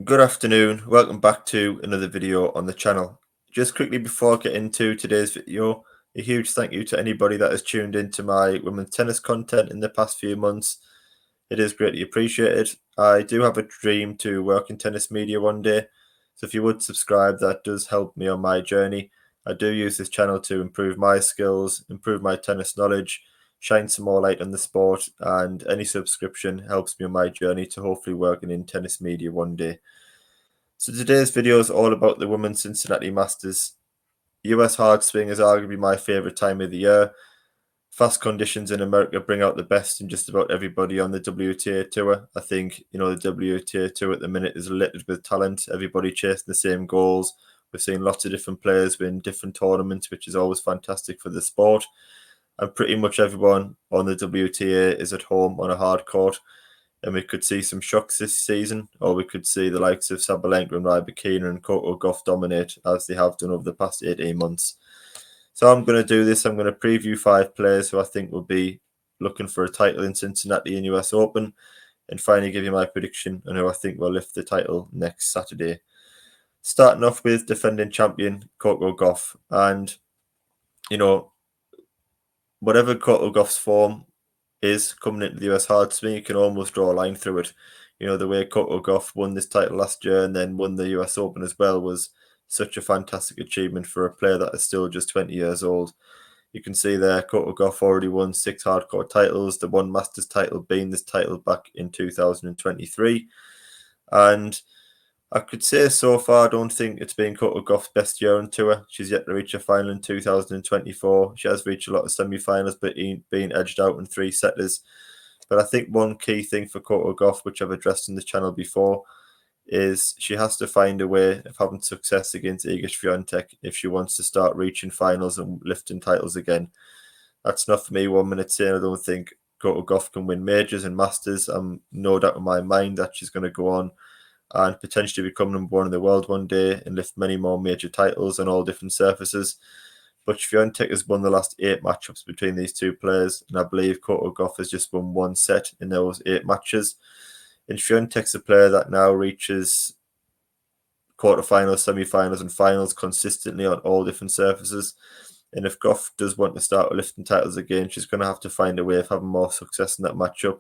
Good afternoon, welcome back to another video on the channel. Just quickly before I get into today's video, a huge thank you to anybody that has tuned into my women's tennis content in the past few months. It is greatly appreciated. I do have a dream to work in tennis media one day, so if you would subscribe, that does help me on my journey. I do use this channel to improve my skills, improve my tennis knowledge, shine some more light on the sport, and any subscription helps me on my journey to hopefully working in tennis media one day. So today's video is all about the Women's Cincinnati Masters. US hard swing is arguably my favourite time of the year. Fast conditions in America bring out the best in just about everybody on the WTA Tour. I think, the WTA Tour at the minute is littered with talent. Everybody chasing the same goals. We're seeing lots of different players win different tournaments, which is always fantastic for the sport. And pretty much everyone on the WTA is at home on a hard court. And we could see some shocks this season, or we could see the likes of Sabalenka and Rybakina and Coco Gauff dominate as they have done over the past 18 months. So I'm going to do this. I'm going to preview 5 players who I think will be looking for a title in Cincinnati and US Open, and finally give you my prediction on who I think will lift the title next Saturday. Starting off with defending champion Coco Gauff. And, whatever Coco Gauff's form is coming into the US hard swing, you can almost draw a line through it. The way Coco Gauff won this title last year and then won the US Open as well was such a fantastic achievement for a player that is still just 20 years old. You can see there, Coco Gauff already won 6 hardcore titles, the one Masters title being this title back in 2023. And I could say so far, I don't think it's been Coco Gauff's best year on tour. She's yet to reach a final in 2024. She has reached a lot of semi-finals, but being edged out in 3 setters. But I think one key thing for Coco Gauff, which I've addressed on the channel before, is she has to find a way of having success against Iga Swiatek if she wants to start reaching finals and lifting titles again. That's not for me 1 minute saying I don't think Coco Gauff can win majors and masters. I'm no doubt in my mind that she's going to go on and potentially become number 1 in the world one day and lift many more major titles on all different surfaces. But Swiatek has won the last 8 matchups between these two players, and I believe Coco Gauff has just won 1 set in those 8 matches. And Swiatek's a player that now reaches quarterfinals, semi-finals and finals consistently on all different surfaces. And if Gauff does want to start lifting titles again, she's going to have to find a way of having more success in that matchup.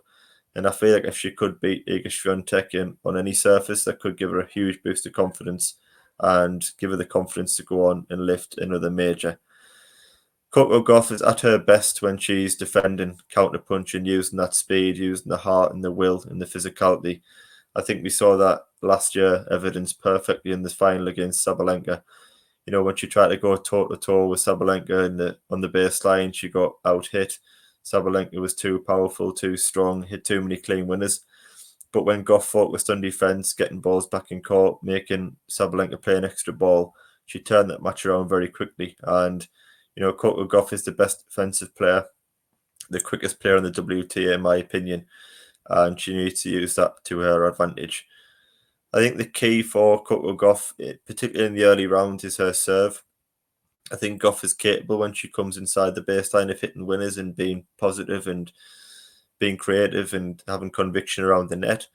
And I feel like if she could beat Iga Swiatek on any surface, that could give her a huge boost of confidence and give her the confidence to go on and lift another major. Coco Gauff is at her best when she's defending, counter-punching, using that speed, using the heart and the will and the physicality. I think we saw that last year evidenced perfectly in the final against Sabalenka. When she tried to go toe-to-toe with Sabalenka on the baseline, she got out-hit. Sabalenka was too powerful, too strong, hit too many clean winners. But when Gauff focused on defence, getting balls back in court, making Sabalenka play an extra ball, she turned that match around very quickly. And, Coco Gauff is the best defensive player, the quickest player in the WTA, in my opinion. And she needs to use that to her advantage. I think the key for Coco Gauff, particularly in the early rounds, is her serve. I think Gauff is capable when she comes inside the baseline of hitting winners and being positive and being creative and having conviction around the net.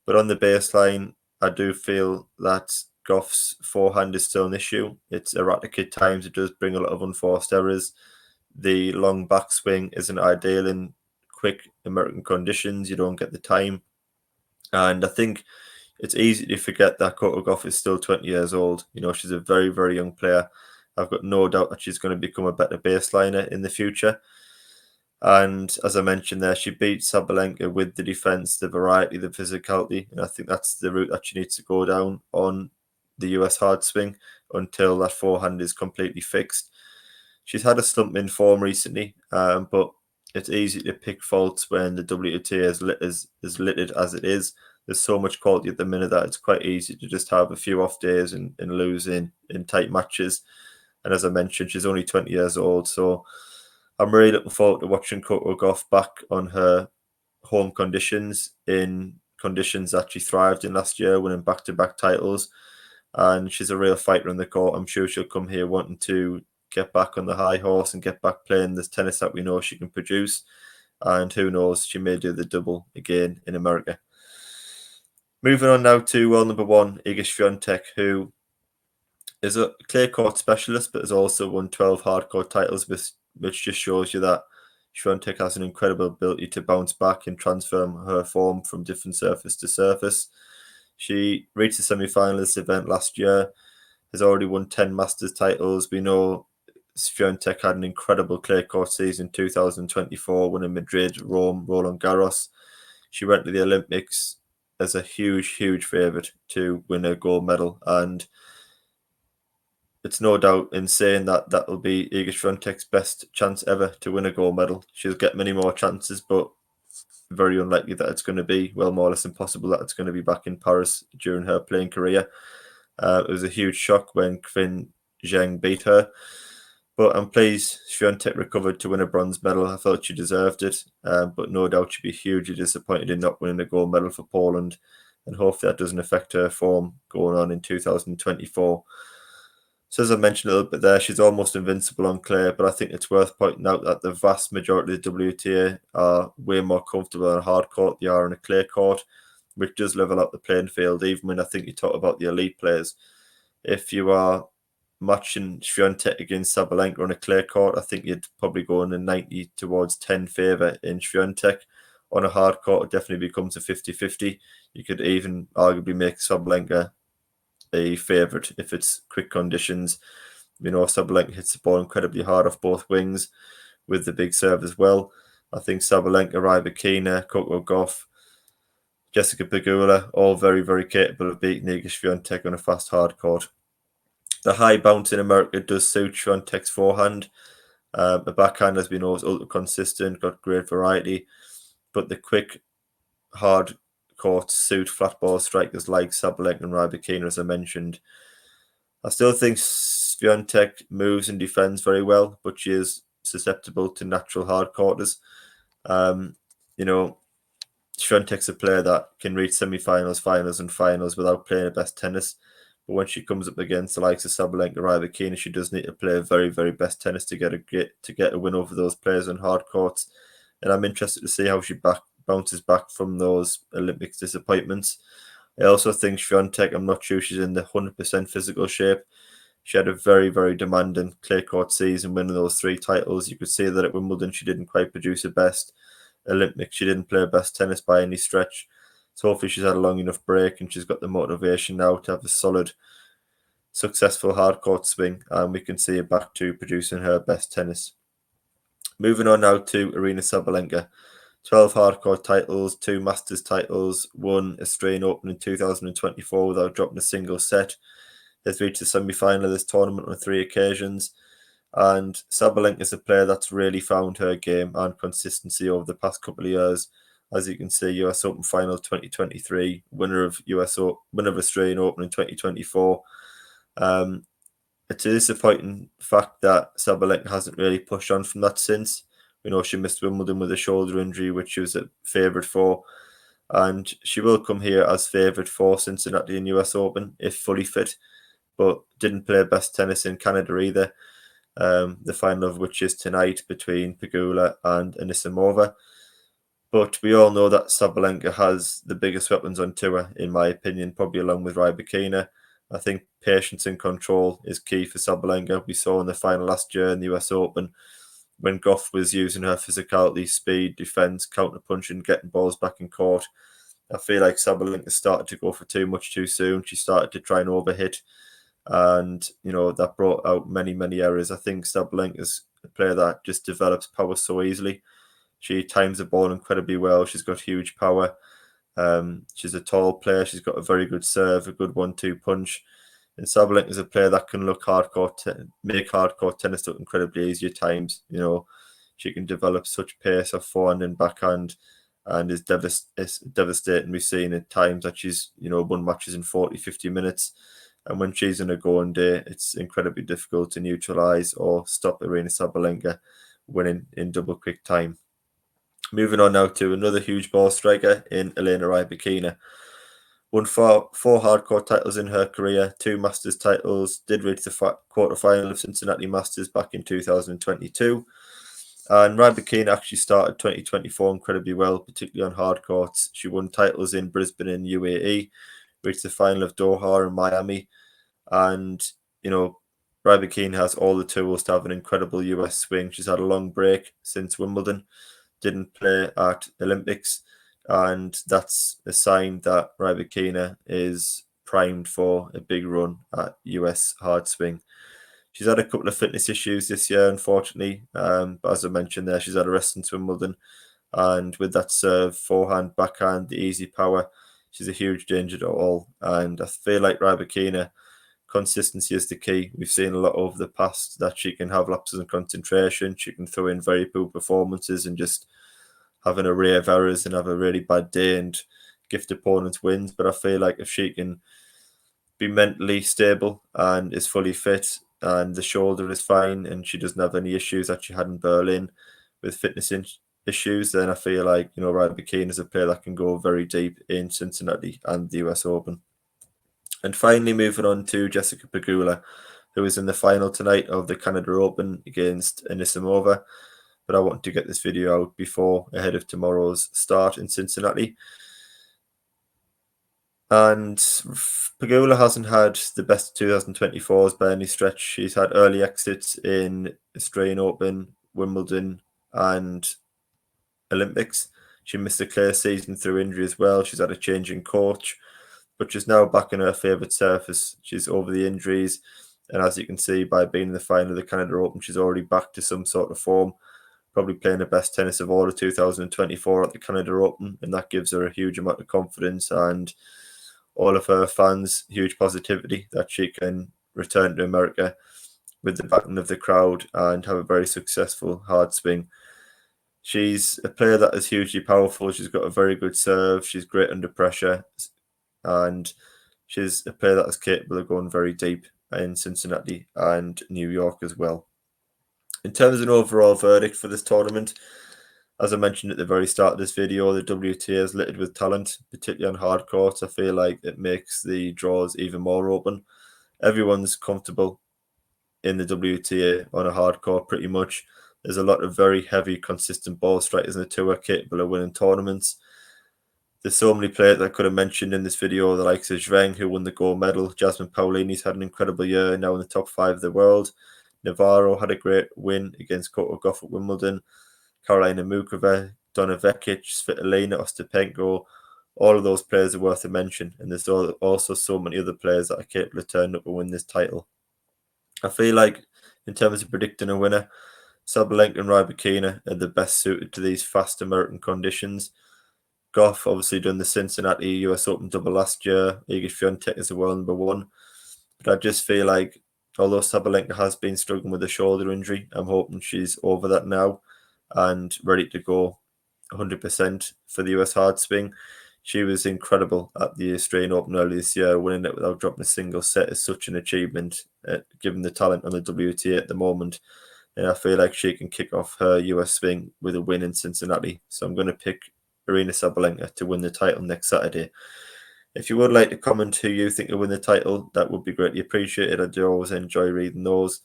But on the baseline, I do feel that Gauff's forehand is still an issue. It's erratic at times. It does bring a lot of unforced errors. The long backswing isn't ideal in quick American conditions. You don't get the time. And I think it's easy to forget that Coco Gauff is still 20 years old. She's a very, very young player. I've got no doubt that she's going to become a better baseliner in the future. And as I mentioned there, she beat Sabalenka with the defence, the variety, the physicality. And I think that's the route that she needs to go down on the US hard swing until that forehand is completely fixed. She's had a slump in form recently, but it's easy to pick faults when the WTA is littered as it is. There's so much quality at the minute that it's quite easy to just have a few off days and lose in tight matches. And as I mentioned, she's only 20 years old. So I'm really looking forward to watching Coco Gauff back on her home conditions, in conditions that she thrived in last year, winning back-to-back titles. And she's a real fighter on the court. I'm sure she'll come here wanting to get back on the high horse and get back playing this tennis that we know she can produce. And who knows, she may do the double again in America. Moving on now to world number 1, Iga Swiatek, who is a clay court specialist, but has also won 12 hardcourt titles, which just shows you that Swiatek has an incredible ability to bounce back and transform her form from different surface to surface. She reached the semi-final of this event last year, has already won 10 Masters titles. We know Swiatek had an incredible clay court season in 2024, winning Madrid, Rome, Roland Garros. She went to the Olympics as a huge, huge favourite to win a gold medal, and it's no doubt in saying that that will be Iga Swiatek's best chance ever to win a gold medal. She'll get many more chances, but very unlikely that it's going to be, well, more or less impossible that it's going to be back in Paris during her playing career. It was a huge shock when Qin Zheng beat her, but I'm pleased Swiatek recovered to win a bronze medal. I felt she deserved it, but no doubt she'd be hugely disappointed in not winning a gold medal for Poland, and hopefully that doesn't affect her form going on in 2024. So as I mentioned a little bit there, she's almost invincible on clay, but I think it's worth pointing out that the vast majority of the WTA are way more comfortable on a hard court than they are on a clay court, which does level out the playing field, even when I think you talk about the elite players. If you are matching Swiatek against Sabalenka on a clay court, I think you'd probably go in a 90 towards 10 favour in Swiatek. On a hard court, it definitely becomes a 50-50. You could even arguably make Sabalenka a favourite if it's quick conditions. You know, Sabalenka hits the ball incredibly hard off both wings with the big serve as well. I think Sabalenka, Rybakina, Coco Gauff, Jessica Pegula, all very, very capable of beating Iga Swiatek on a fast hard court. The high bounce in America does suit Swiatek's forehand. The backhand, as we know, is ultra consistent, got great variety, but the quick, hard courts suit flat ball strikers like Sabalenka and Rybakina, as I mentioned. I still think Swiatek moves and defends very well, but she is susceptible to natural hard quarters. You know, Swiatek's a player that can reach semi-finals, finals, and finals without playing her best tennis. But when she comes up against the likes of Sabalenka, Rybakina, she does need to play very, very best tennis to get a win over those players on hard courts. And I'm interested to see how she bounces back from those Olympics disappointments. I also think Swiatek, I'm not sure she's in the 100% physical shape. She had a very, very demanding clay court season, winning those 3 titles. You could see that at Wimbledon she didn't quite produce her best. Olympics she didn't play her best tennis by any stretch. So hopefully she's had a long enough break and she's got the motivation now to have a solid, successful hard court swing, and we can see her back to producing her best tennis. Moving on now to Aryna Sabalenka. 12 hardcourt titles, 2 Masters titles, won Australian Open in 2024 without dropping a single set. Has reached the semi-final of this tournament on 3 occasions. And Sabalenka is a player that's really found her game and consistency over the past couple of years. As you can see, US Open Final 2023, winner of Australian Open in 2024. It's a disappointing fact that Sabalenka hasn't really pushed on from that since. We know she missed Wimbledon with a shoulder injury, which she was a favourite for. And she will come here as favourite for Cincinnati and US Open if fully fit, but didn't play best tennis in Canada either. The final of which is tonight between Pegula and Anisimova. But we all know that Sabalenka has the biggest weapons on tour, in my opinion, probably along with Rybakina. I think patience and control is key for Sabalenka. We saw in the final last year in the US Open when Gauff was using her physicality, speed, defence, counter-punching, getting balls back in court. I feel like Sabalenka started to go for too much too soon. She started to try and overhit, and that brought out many, many errors. I think Sabalenka is a player that just develops power so easily. She times the ball incredibly well. She's got huge power. She's a tall player. She's got a very good serve, a good 1-2 punch. And Sabalenka is a player that can make hardcore tennis look incredibly easy at times. She can develop such pace off forehand and backhand, and is devastating. We've seen at times that she's won matches in 40-50 minutes. And when she's in a going day, it's incredibly difficult to neutralise or stop Aryna Sabalenka winning in double quick time. Moving on now to another huge ball striker in Elena Rybakina. Won 4 hardcourt titles in her career, 2 Masters titles, did reach the quarterfinal of Cincinnati Masters back in 2022. And Rybakina actually started 2024 incredibly well, particularly on hard courts. She won titles in Brisbane and UAE, reached the final of Doha and Miami. And, you know, Rybakina has all the tools to have an incredible US swing. She's had a long break since Wimbledon, didn't play at Olympics. And that's a sign that Rybakina is primed for a big run at US hard swing. She's had a couple of fitness issues this year, unfortunately. But as I mentioned there, she's had a rest in Wimbledon. And with that serve, forehand, backhand, the easy power, she's a huge danger to all. And I feel like Rybakina, consistency is the key. We've seen a lot over the past that she can have lapses in concentration. She can throw in very poor performances and just have an array of errors and have a really bad day and gift opponents wins. But I feel like if she can be mentally stable and is fully fit and the shoulder is fine and she doesn't have any issues that she had in Berlin with fitness issues, then I feel like, Rybakina is a player that can go very deep in Cincinnati and the US Open. And finally, moving on to Jessica Pegula, who is in the final tonight of the Canada Open against Anisimova. But I want to get this video out ahead of tomorrow's start in Cincinnati. And Pegula hasn't had the best 2024s by any stretch. She's had early exits in Australian Open, Wimbledon, and Olympics. She missed a clear season through injury as well. She's had a change in coach, but she's now back on her favourite surface. She's over the injuries, and as you can see by being in the final of the Canada Open, she's already back to some sort of form. Probably playing the best tennis of all of 2024 at the Canada Open, and that gives her a huge amount of confidence and all of her fans huge positivity that she can return to America with the backing of the crowd and have a very successful hard swing. She's a player that is hugely powerful. She's got a very good serve. She's great under pressure. And she's a player that is capable of going very deep in Cincinnati and New York as well. In terms of an overall verdict for this tournament, as I mentioned at the very start of this video, the WTA is littered with talent, particularly on hard courts. I feel like it makes the draws even more open. Everyone's comfortable in the WTA on a hard court pretty much. There's a lot of very heavy, consistent ball strikers in the tour capable of winning tournaments. There's so many players I could have mentioned in this video, the likes of Zheng, who won the gold medal. Jasmine Paolini's had an incredible year, now in the top 5 of the world. Navarro had a great win against Coco Gauff at Wimbledon. Karolina Mukova, Donna Vekic, Svitolina Ostapenko, all of those players are worth a mention. And there's also so many other players that are capable of turning up and win this title. I feel like, in terms of predicting a winner, Sabalenka and Rybakina are the best suited to these fast American conditions. Gauff obviously done the Cincinnati US Open double last year. Iga Swiatek is the world number 1. But I just feel like, although Sabalenka has been struggling with a shoulder injury, I'm hoping she's over that now and ready to go 100% for the US hard swing. She was incredible at the Australian Open earlier this year. Winning it without dropping a single set is such an achievement, given the talent on the WTA at the moment. And I feel like she can kick off her US swing with a win in Cincinnati. So I'm going to pick Aryna Sabalenka to win the title next Saturday. If you would like to comment who you think will win the title, that would be greatly appreciated. I do always enjoy reading those.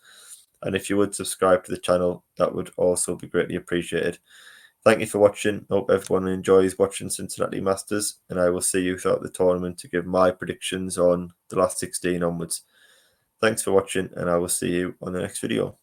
And if you would subscribe to the channel, that would also be greatly appreciated. Thank you for watching. Hope everyone enjoys watching Cincinnati Masters, and I will see you throughout the tournament to give my predictions on the last 16 onwards. Thanks for watching, and I will see you on the next video.